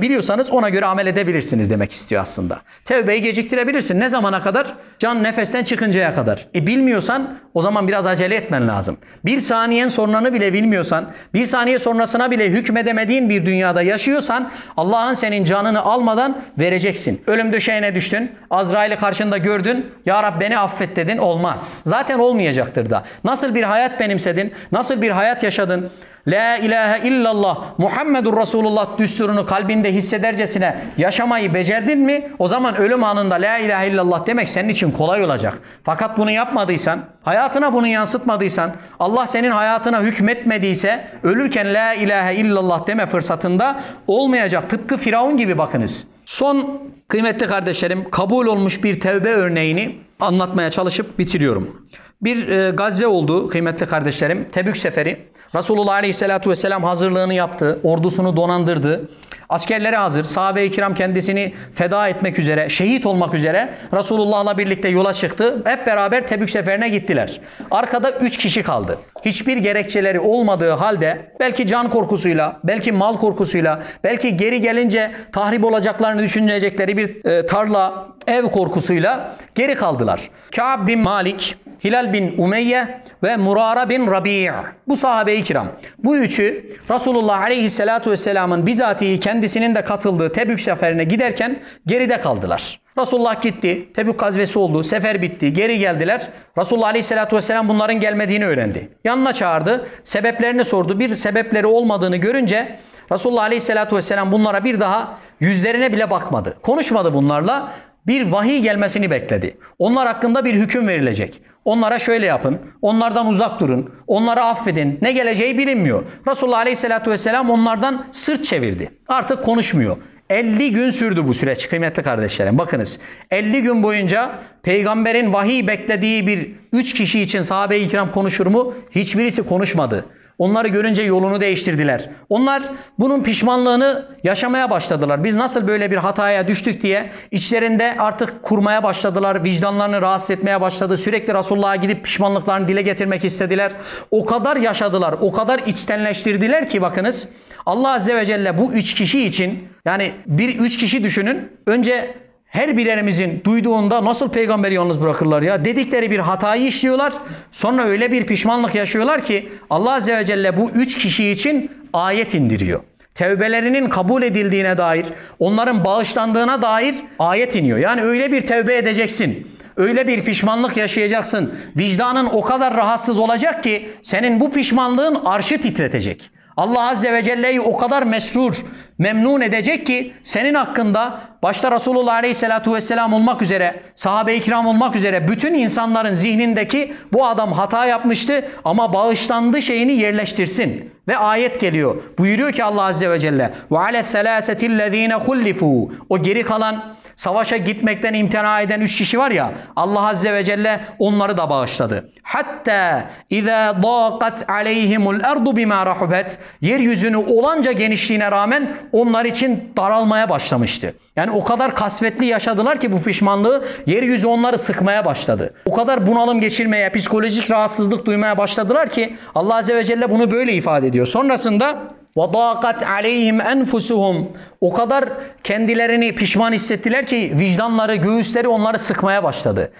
biliyorsanız ona göre amel edebilirsiniz demek istiyor aslında. Tevbeyi geciktirebilirsin. Ne zamana kadar? Can nefesten çıkıncaya kadar. Bilmiyorsan o zaman biraz acele etmen lazım. Bir saniyen sonranı bile bilmiyorsan, bir saniye sonrasına bile hükmedemediğin bir dünyada yaşıyorsan Allah'ın senin canını almadan vereceksin. Ölüm döşeğine düştün, Azrail'i karşında gördün, Ya Rab beni affet dedin, olmaz. Zaten olmayacaktır da. Nasıl bir hayat benimsedin, nasıl bir hayat yaşadın? La ilahe illallah Muhammedur Resulullah düsturunu kalbinde hissedercesine yaşamayı becerdin mi? O zaman ölüm anında la ilahe illallah demek senin için kolay olacak. Fakat bunu yapmadıysan, hayatına bunu yansıtmadıysan, Allah senin hayatına hükmetmediyse ölürken la ilahe illallah deme fırsatında olmayacak. Tıpkı Firavun gibi bakınız. Son kıymetli kardeşlerim, kabul olmuş bir tevbe örneğini anlatmaya çalışıp bitiriyorum. Bir gazve oldu kıymetli kardeşlerim. Tebük seferi. Resulullah Aleyhisselatü Vesselam hazırlığını yaptı. Ordusunu donandırdı. Askerleri hazır. Sahabe-i kiram kendisini feda etmek üzere, şehit olmak üzere Resulullah'la birlikte yola çıktı. Hep beraber Tebük seferine gittiler. Arkada 3 kişi kaldı. Hiçbir gerekçeleri olmadığı halde belki can korkusuyla, belki mal korkusuyla, belki geri gelince tahrip olacaklarını düşünecekleri bir tarla, ev korkusuyla geri kaldılar. Ka'b bin Malik, Hilal bin Umeyye ve Murara bin Rabi'. Bu sahabe-i kiram. Bu üçü Resulullah Aleyhisselatü Vesselam'ın bizatihi kendisinin de katıldığı Tebük seferine giderken geride kaldılar. Resulullah gitti. Tebük gazvesi oldu. Sefer bitti. Geri geldiler. Resulullah Aleyhisselatü Vesselam bunların gelmediğini öğrendi. Yanına çağırdı. Sebeplerini sordu. Bir sebepleri olmadığını görünce Resulullah Aleyhisselatü Vesselam bunlara bir daha yüzlerine bile bakmadı. Konuşmadı bunlarla. Bir vahiy gelmesini bekledi. Onlar hakkında bir hüküm verilecek. Onlara şöyle yapın, onlardan uzak durun, onları affedin. Ne geleceği bilinmiyor. Resulullah Aleyhisselatü Vesselam onlardan sırt çevirdi. Artık konuşmuyor. 50 gün sürdü bu süreç kıymetli kardeşlerim. Bakınız 50 gün boyunca peygamberin vahiy beklediği bir 3 kişi için sahabe-i kiram konuşur mu? Hiçbirisi konuşmadı. Onları görünce yolunu değiştirdiler. Onlar bunun pişmanlığını yaşamaya başladılar. Biz nasıl böyle bir hataya düştük diye içlerinde artık kurmaya başladılar. Vicdanlarını rahatsız etmeye başladı. Sürekli Resulullah'a gidip pişmanlıklarını dile getirmek istediler. O kadar yaşadılar, o kadar içtenleştirdiler ki bakınız Allah Azze ve Celle bu 3 kişi için, yani 3 kişi düşünün. Önce her birimizin duyduğunda nasıl peygamberi yalnız bırakırlar ya dedikleri bir hatayı işliyorlar. Sonra öyle bir pişmanlık yaşıyorlar ki Allah Azze ve Celle bu 3 kişi için ayet indiriyor. Tevbelerinin kabul edildiğine dair, onların bağışlandığına dair ayet iniyor. Yani öyle bir tevbe edeceksin. Öyle bir pişmanlık yaşayacaksın. Vicdanın o kadar rahatsız olacak ki senin bu pişmanlığın arşı titretecek. Allah Azze ve Celle'yi o kadar mesrur, memnun edecek ki senin hakkında başta Resulullah Aleyhisselatü Vesselam olmak üzere, sahabe-i kiram olmak üzere bütün insanların zihnindeki bu adam hata yapmıştı ama bağışlandı şeyini yerleştirsin. Ve ayet geliyor. Buyuruyor ki Allah Azze ve Celle وَعَلَى الثَّلَاسَةِ الَّذ۪ينَ خُلِّفُوا O geri kalan savaşa gitmekten imtina eden 3 kişi var ya, Allah Azze ve Celle onları da bağışladı. Hatta اِذَا ضَاقَتْ عَلَيْهِمُ الْاَرْضُ بِمَا رَحُبَتْ Yeryüzünü olanca genişliğine rağmen onlar için daralmaya başlamıştı. Yani o kadar kasvetli yaşadılar ki bu pişmanlığı, yeryüzü onları sıkmaya başladı. O kadar bunalım geçirmeye, psikolojik rahatsızlık duymaya başladılar ki Allah Azze ve Celle bunu böyle ifade ediyor. Sonrasında وَضَاقَتْ عَلَيْهِمْ أَنْفُسُهُمْ O kadar kendilerini pişman hissettiler ki vicdanları, göğüsleri onları sıkmaya başladı.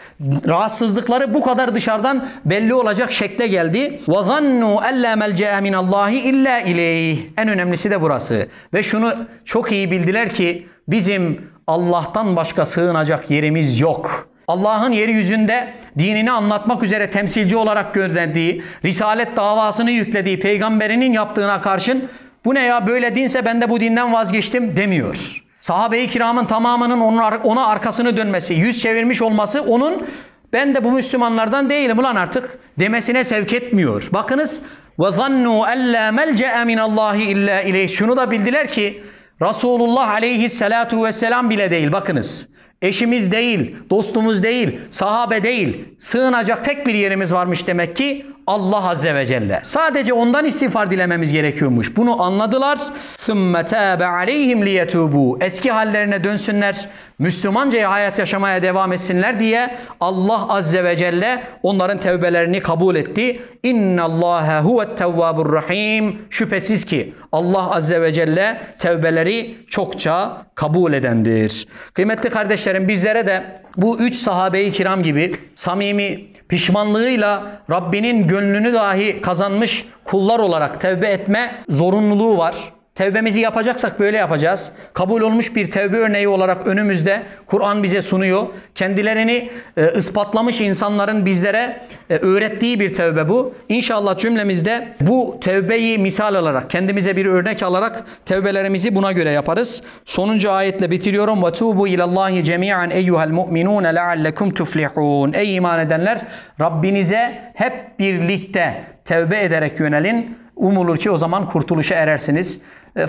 Rahatsızlıkları bu kadar dışarıdan belli olacak şekle geldi. وَظَنُّوا أَلَّا مَلْجَأَ مِنَ اللّٰهِ إِلَّا إِلَيْهِ En önemlisi de burası. Ve şunu çok iyi bildiler ki bizim Allah'tan başka sığınacak yerimiz yok. Allah'ın yeryüzünde dinini anlatmak üzere temsilci olarak gönderdiği, risalet davasını yüklediği peygamberinin yaptığına karşın bu ne ya böyle dinse ben de bu dinden vazgeçtim demiyor. Sahabe-i kiramın tamamının ona arkasını dönmesi, yüz çevirmiş olması onun ben de bu Müslümanlardan değilim ulan artık demesine sevk etmiyor. Bakınız وَظَنُّوا أَلَّا مَلْجَأَ مِنَ اللّٰهِ اِلَّا اِلَيْهِ. Şunu da bildiler ki Resulullah aleyhissalatu vesselam bile değil. Bakınız eşimiz değil, dostumuz değil, sahabe değil. Sığınacak tek bir yerimiz varmış demek ki Allah Azze ve Celle. Sadece ondan istiğfar dilememiz gerekiyormuş. Bunu anladılar. ثُمَّ تَابَ عَلَيْهِمْ لِيَتُوبُوا. Eski hallerine dönsünler, Müslümanca hayat yaşamaya devam etsinler diye Allah Azze ve Celle onların tevbelerini kabul etti. اِنَّ اللّٰهَ هُوَ التَّوَّابُ الرَّحِيمُ. Şüphesiz ki Allah Azze ve Celle tevbeleri çokça kabul edendir. Kıymetli kardeşlerim, bizlere de bu 3 sahabe-i kiram gibi samimi pişmanlığıyla Rabbinin gönlünü dahi kazanmış kullar olarak tevbe etme zorunluluğu var. Tevbemizi yapacaksak böyle yapacağız. Kabul olmuş bir tevbe örneği olarak önümüzde Kur'an bize sunuyor. Kendilerini ispatlamış insanların bizlere öğrettiği bir tevbe bu. İnşallah cümlemizde bu tevbeyi misal alarak, kendimize bir örnek alarak tevbelerimizi buna göre yaparız. Sonuncu ayetle bitiriyorum. وَتُوبُوا اِلَى اللّٰهِ جَمِيعًا اَيُّهَا الْمُؤْمِنُونَ لَعَلَّكُمْ تُفْلِحُونَ. Ey iman edenler, Rabbinize hep birlikte tevbe ederek yönelin. Umulur ki o zaman kurtuluşa erersiniz.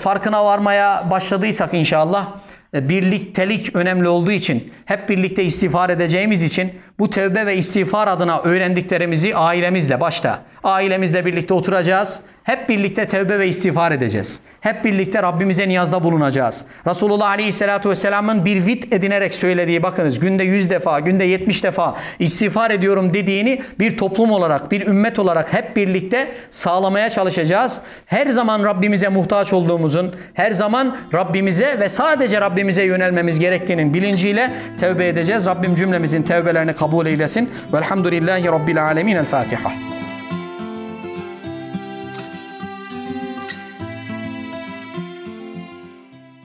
Farkına varmaya başladıysak inşallah birliktelik önemli olduğu için, hep birlikte istiğfar edeceğimiz için bu tevbe ve istiğfar adına öğrendiklerimizi ailemizle başta, ailemizle birlikte oturacağız. Hep birlikte tevbe ve istiğfar edeceğiz. Hep birlikte Rabbimize niyazda bulunacağız. Resulullah Aleyhisselatü Vesselam'ın bir vit edinerek söylediği, bakınız günde 100 defa, günde 70 defa istiğfar ediyorum dediğini bir toplum olarak, bir ümmet olarak hep birlikte sağlamaya çalışacağız. Her zaman Rabbimize muhtaç olduğumuzun, her zaman Rabbimize ve sadece Rabbimize yönelmemiz gerektiğinin bilinciyle tevbe edeceğiz. Rabbim cümlemizin tevbelerini kabul eylesin. Velhamdülillahi Rabbil Alemin. El Fatiha.